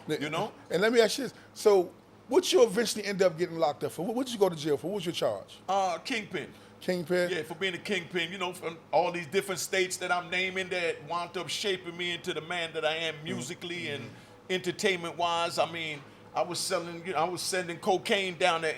you know. And let me ask you this. So, what you eventually end up getting locked up for? What did you go to jail for? What was your charge? Kingpin. Kingpin? Yeah, for being a kingpin, you know, from all these different states that I'm naming that wound up shaping me into the man that I am musically and entertainment-wise. I mean, I was sending cocaine down to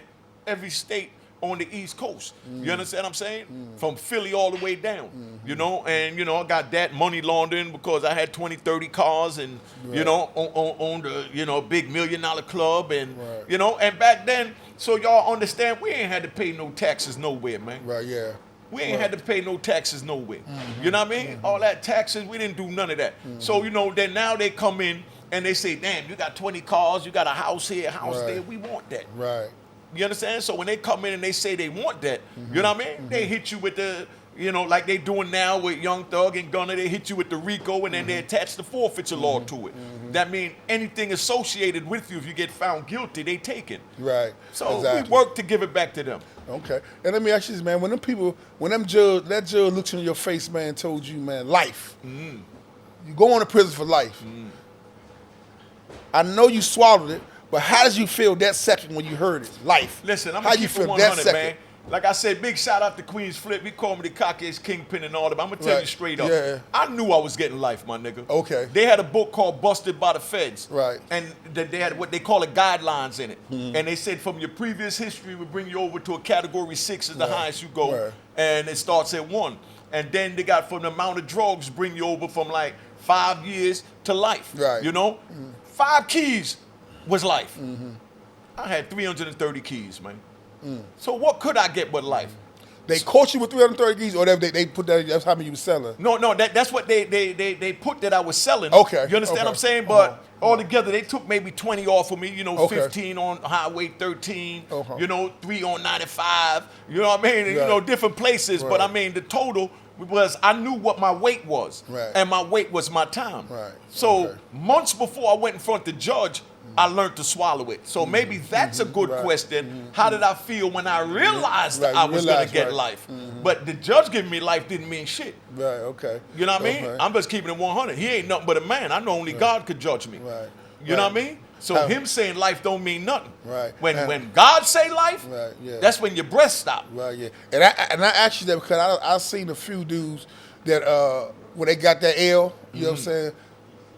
every state on the East Coast. You understand what I'm saying? From Philly all the way down, you know, and, you know, I got that money laundering because I had 20, 30 cars and, you know, on the, you know, big $1 million club and, you know, and back then, so y'all understand, we ain't had to pay no taxes nowhere, man. Right, yeah. We ain't had to pay no taxes nowhere. You know what I mean? All that taxes, we didn't do none of that. So, you know, then now they come in and they say, damn, you got 20 cars, you got a house here, a house there, we want that. Right. You understand? So when they come in and they say they want that, you know what I mean? They hit you with the, you know, like they doing now with Young Thug and Gunna, they hit you with the RICO and then they attach the forfeiture law to it. That means anything associated with you, if you get found guilty, they take it. Right. So exactly. we work to give it back to them. Okay. And let me ask you this, man. When that judge looked in your face, man, and told you, man, life. You go into prison for life. I know you swallowed it, but how did you feel that second when you heard it? Life. Listen, I'm how gonna you keep it feel that 100, second? man. Like I said, big shout out to Queen's Flip. He called me the cockiest kingpin and all that. But I'm gonna tell you straight up. Yeah. I knew I was getting life, my nigga. Okay. They had a book called Busted by the Feds. Right. And they had what they call it guidelines in it. And they said from your previous history, we bring you over to a category 6 is the highest you go. Right. And it starts at 1. And then they got from the amount of drugs bring you over from like 5 years to life. Right. You know? 5 keys was life. I had 330 keys, man. So what could I get but life? They caught you with 330 keys, or they put that's how many you were selling? No, that's what they put that I was selling. Okay. You understand what I'm saying? But altogether, they took maybe 20 off of me, you know, 15 on Highway 13, you know, 3 on 95, you know what I mean? And, you know, different places. But I mean, the total was, I knew what my weight was. Right. And my weight was my time. Right. So months before I went in front of the judge, I learned to swallow it. So maybe that's a good question. How did I feel when I realized that I was going to get life? But the judge giving me life didn't mean shit. Right, okay. You know what I mean? I'm just keeping it 100. He ain't nothing but a man. I know only God could judge me. Right. You know what I mean? So him saying life don't mean nothing. Right. When God say life, that's when your breath stop. Right, yeah. And I asked you that because I seen a few dudes that when they got that L, you know what I'm saying?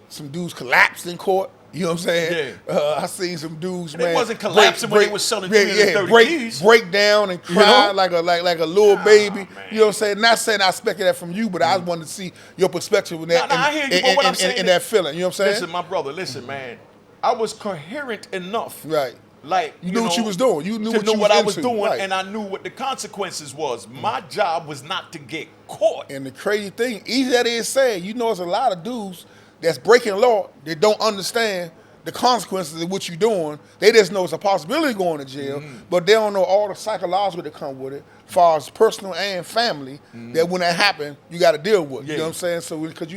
Some dudes collapsed in court. You know what I'm saying? Yeah. I seen some dudes, And man. they wasn't collapsing when they was selling 330 keys. Break down and cry like a little baby. Man. You know what I'm saying? Not saying I expected that from you, but I wanted to see your perspective in that. I hear you, but what I'm saying in that feeling. You know what I'm saying? Listen, my brother, man. I was coherent enough. Right. Like you knew what you was doing. You knew to what know you what was I was into. doing, Right. and I knew what the consequences was. My job was not to get caught. And the crazy thing, easy that is saying, you know, there's a lot of dudes that's breaking law that don't understand the consequences of what you're doing. They just know it's a possibility of going to jail, but they don't know all the psychological that come with it, as far as personal and family, that when that happens, you got to deal with. You know what I'm saying? So because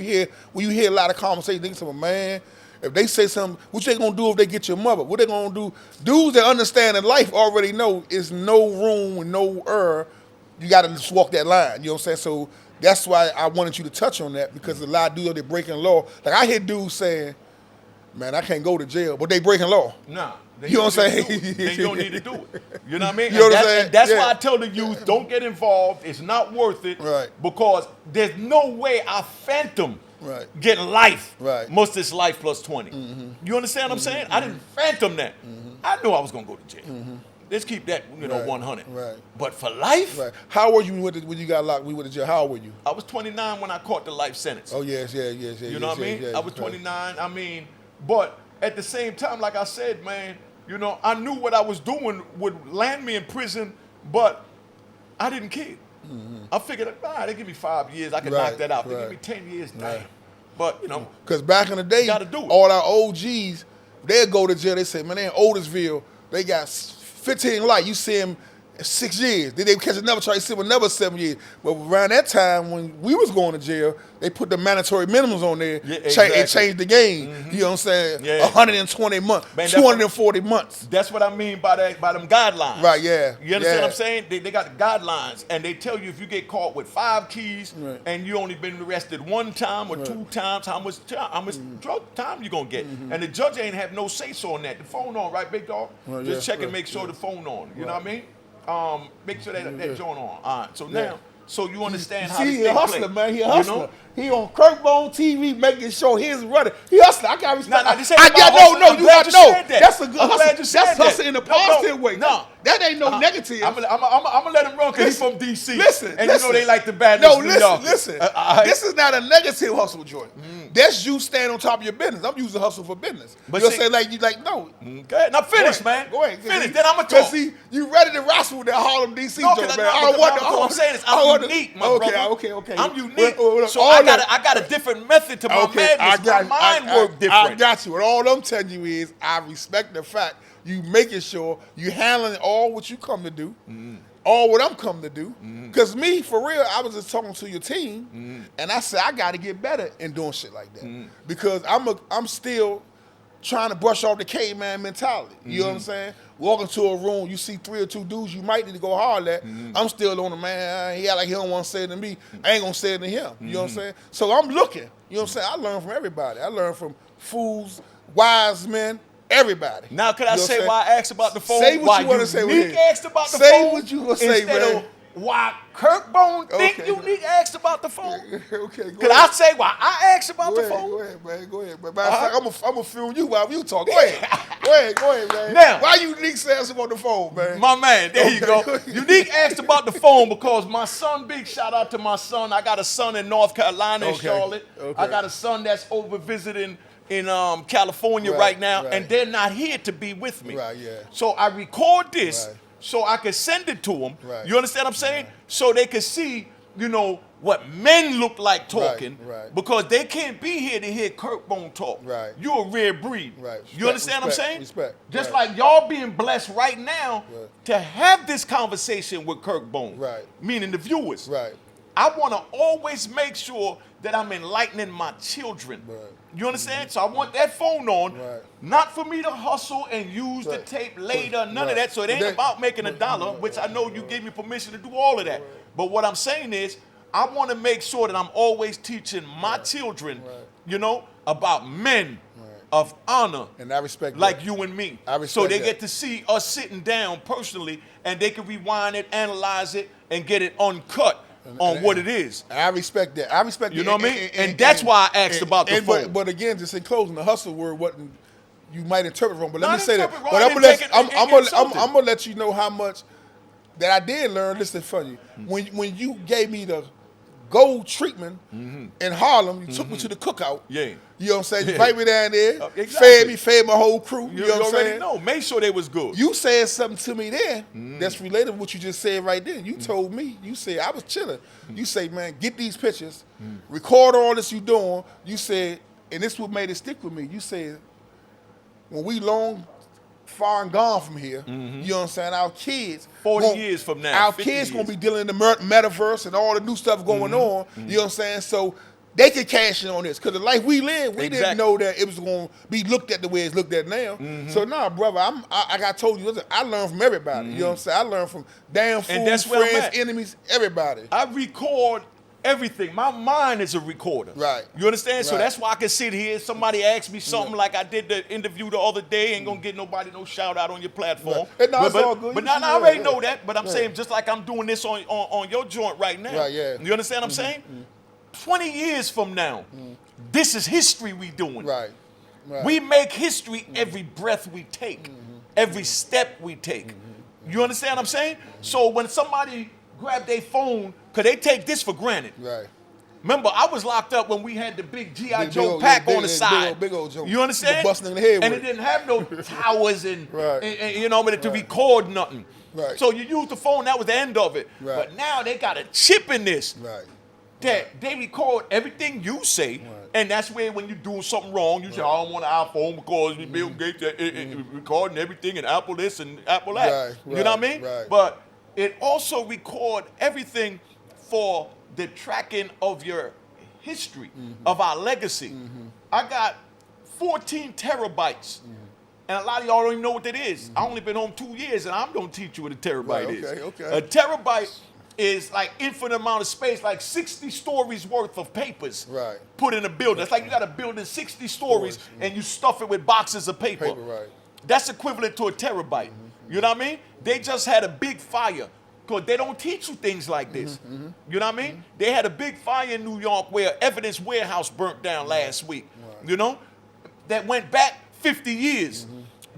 when you hear a lot of conversations, think to a man, if they say something, what they gonna do if they get your mother? What they gonna do? Dudes that understand in life already know is no room and no error. You got to just walk that line. You know what I'm saying? So that's why I wanted you to touch on that, because a lot of dudes that breaking law. Like I hear dudes saying, man, I can't go to jail, but they breaking law. Nah. You know what I'm saying? They don't need to do it. You know what I mean? You know what I'm saying? And that's why I tell the youth, don't get involved. It's not worth it. Right. Because there's no way I phantom Right. getting life. Right. Most of this life plus 20. You understand what I'm saying? I didn't phantom that. I knew I was going to go to jail. Let's keep that, 100. Right. But for life, Right. How old were you when you got locked? We went to jail. How old were you? I was 29 when I caught the life sentence. Oh yes. You know what I mean? I was 29. I mean, but at the same time, like I said, man, I knew what I was doing would land me in prison, but I didn't care. I figured, they give me 5 years, I can knock that out. They give me 10 years, damn. But, because back in the day, gotta do it. all our OGs, they'd go to jail. They say, man, they in Otisville, they got 15 light. You see them 6 years. Then they catch another charge, sit with another 7 years. But around that time when we was going to jail, they put the mandatory minimums on there. Yeah, exactly. It changed the game. You know what I'm saying? Yeah. 120 months, Man, 240 months. That's what I mean by them guidelines. Right, yeah. You understand what I'm saying? They got the guidelines, and they tell you if you get caught with 5 keys and you only been arrested 1 time or 2 times, how much drug time you gonna get. And the judge ain't have no say-so on that. The phone on, right, big dog? Just check and make sure the phone on. You know what I mean? Make sure that joint on. All right. So now, so you understand how he this a thing hustler, play. man. He a hustler. You know? He on Curtbone TV making sure he's running. He hustler. I got respect. Nah, this ain't about hustling. No, I'm you glad got you no. said that. That's a good I'm hustle. glad you said That's that. hustle in a positive way. No. That ain't no negative. I'm gonna let him run because he's from DC. Listen, and listen. you know they like the bad. No, New Yorkers. listen. Right. This is not a negative hustle, Jordan. That's you stand on top of your business. I'm using hustle for business. But you'll see- say like you like no. Okay, now finish, man. Go ahead. Finish. Then I'ma Cause talk. see, you ready to wrestle with that Harlem DC No, joint, because man. what I'm saying is I'm unique, my brother. Okay. I'm unique. So all I that- got a different method to my madness. My mind work different. I got you. And all I'm telling you is I respect the fact you making sure you handling all what you come to do, all what I'm coming to do. Because me, for real, I was just talking to your team, and I said I got to get better in doing shit like that. Because I'm still trying to brush off the caveman mentality. You know what I'm saying? Walk into a room, you see 3 or 2 dudes you might need to go hard at. I'm still on the man. He act like he don't want to say it to me. I ain't gonna say it to him. You know what I'm saying? So I'm looking. You know what I'm saying? I learn from everybody. I learn from fools, wise men, everybody. Now, could I You know say what I'm why I asked about the phone? Say what why you want to say. Unique asked about the say phone. what you want to say, instead man. of why Curtbone think Okay. Unique asked about the phone. Okay, go Could ahead. I say why I asked about Go the ahead, phone? go ahead, man. Go ahead. But matter of fact, I'm gonna film you while you talk. Go ahead. Go ahead, man. Now- why you Unique says about the phone, man? My man, there you Okay, go. Unique asked about the phone because my son, big shout out to my son. I got a son in North Carolina, in Okay, Charlotte. okay. I got a son that's over visiting in California right now, right. and they're not here to be with me. Right, yeah. So I record this Right. so I can send it to them. Right. You understand what I'm saying? So they can see, you know, what men look like talking. right. Because they can't be here to hear Curtbone talk. Right. You're a rare breed. Right. You understand what I'm Respect, saying? respect. Just Right. like y'all being blessed right now Right. to have this conversation with Curtbone. Right. Meaning the viewers. Right. I want to always make sure that I'm enlightening my children. Right. You understand? So I want that phone on, Right. not for me to hustle and use Right. the tape later, none Right. of that. So it ain't That- about making a dollar, which I know you gave me permission to do all of that. But what I'm saying is, I want to make sure that I'm always teaching my children, you know, about men of honor. And I respect like that. you and me. I respect so they that. get to see us sitting down personally, and they can rewind it, analyze it, and get it uncut on what it is. I respect that. I respect You that. know what I mean? And that's why I asked about the phone. But again, just in closing, the hustle word wasn't, you might interpret wrong, but let No, I me say didn't that. interpret But wrong. I'm I gonna didn't let take it insulting. I'm gonna let you know how much that I did learn. Listen, funny. When you gave me the gold treatment in Harlem, you took me to the cookout. Yeah. You know what I'm saying? You Yeah. invited me down there, Exactly. fed my whole crew. You, You know what I'm already saying? know. Make sure they was good. You said something to me there that's related to what you just said right there. You told me, you said, I was chilling. You say, man, get these pictures, record all this you doing. You said, and this what made it stick with me. You said, when we long, far and gone from here, you know what I'm saying, our kids. 40 years from now, Our 50 kids going to years. be dealing in the metaverse and all the new stuff going on. You know what I'm saying? So they can cash in on this. Because the life we live, we didn't Exactly. know that it was going to be looked at the way it's looked at now. So nah, brother, I got told you, listen, I learned from everybody. You know what I'm saying? I learned from damn fools, that's where I'm friends, at. enemies, everybody. I record everything. My mind is a recorder. Right. You understand? So Right. that's why I can sit here. Somebody asked me something like I did the interview the other day. Ain't gonna get nobody no shout out on your platform. Right. No, it's all good. But You now should I do already that, know yeah. that. But I'm Yeah. saying just like I'm doing this on your joint right now. Right, yeah. You understand what I'm saying? 20 years from now, this is history we doing. Right. Right. We make history every breath we take, every step we take. You understand what I'm saying? So when somebody grab their phone, because they take this for granted. Right. Remember, I was locked up when we had the big G.I. Big Joe old- pack big- on the big side. old- big old Joe. You understand? Busting in the head and with it it. didn't have no towers and, Right. and you know, to record nothing. Right. So you use the phone, that was the end of it. Right. But now they got a chip in this Right. that they record everything you say, and that's where when you do something wrong, you say, I don't want an iPhone because Bill Gates recording everything and Apple this and Apple that. Right, You know what I right, mean? right. But it also record everything for the tracking of your history, of our legacy. I got 14 terabytes. And a lot of y'all don't even know what that is. I only been home 2 years, and I'm gonna teach you what a terabyte is. Okay. A terabyte is like infinite amount of space, like 60 stories worth of papers put in a building. It's like you got a building 60 stories, and you stuff it with boxes of paper. That's equivalent to a terabyte. You know what I mean? They just had a big fire, because they don't teach you things like this. You know what I mean? They had a big fire in New York where Evidence Warehouse burnt down last week. You know? That went back 50 years.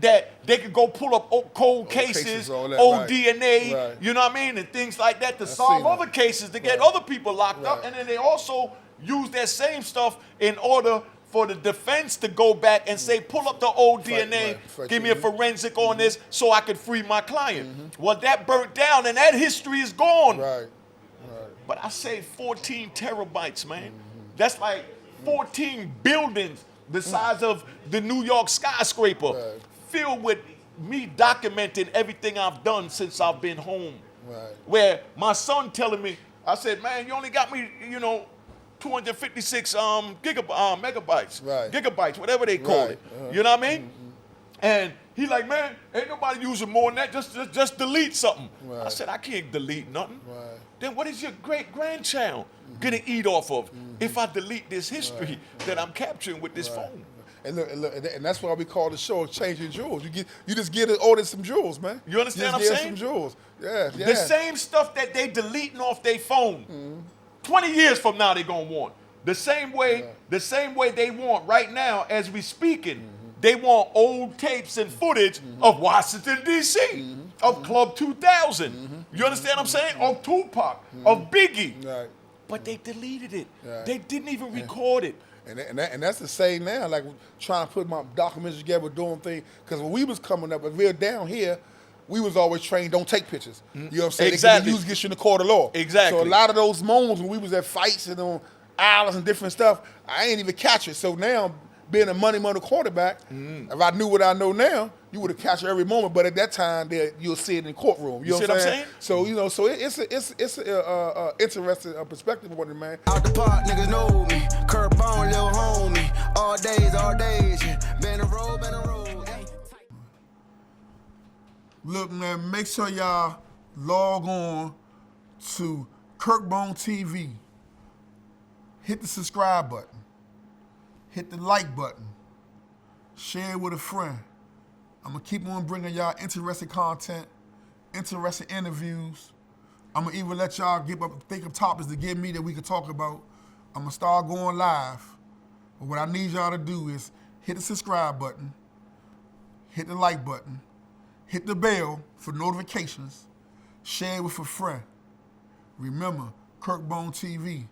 That they could go pull up cold cases, old DNA, you know what I mean, and things like that to solve other cases, to get other people locked up. And then they also use that same stuff in order for the defense to go back and say, pull up the old DNA, give me a forensic on this so I could free my client. Well, that burnt down and that history is gone. But I say 14 terabytes, man. That's like 14 buildings the size of the New York skyscraper, filled with me documenting everything I've done since I've been home. Where my son telling me, I said, man, you only got me, 256 megabytes, gigabytes, whatever they call it. You know what I mean? And he like, man, ain't nobody using more than that. Just delete something. I said, I can't delete nothing. Then what is your great-grandchild gonna eat off of if I delete this history that I'm capturing with this phone? And look, and that's why we call the show Changing Jewels. You just get it ordered some jewels, man. You understand what I'm saying? Some jewels. Yeah. The same stuff that they deleting off their phone, 20 years from now they gonna want. The same way they want right now as we speaking. They want old tapes and footage of Washington, D.C., of Club 2000. You understand what I'm saying? Of Tupac, of Biggie. But they deleted it. They didn't even record it. And that's the same now, like trying to put my documents together, doing things. Because when we was coming up, if we were down here, we was always trained, don't take pictures. You know what I'm saying? Exactly. They could get you in the court of law. Exactly. So a lot of those moments when we was at fights and on islands and different stuff, I ain't even catch it. So now, being a money quarterback, if I knew what I know now, you would have catch it every moment. But at that time, you'll see it in the courtroom. You know what I'm saying? So it's an interesting perspective on it, man. Out the park, niggas know me. Curtbone, little homie. All days, yeah. Been a road. Yeah. Look, man, make sure y'all log on to Curtbone TV. Hit the subscribe button. Hit the like button. Share it with a friend. I'm going to keep on bringing y'all interesting content, interesting interviews. I'm going to even let y'all think of topics to give me that we can talk about. I'm going to start going live. But what I need y'all to do is hit the subscribe button, hit the like button, hit the bell for notifications, share it with a friend. Remember, Curtbone TV.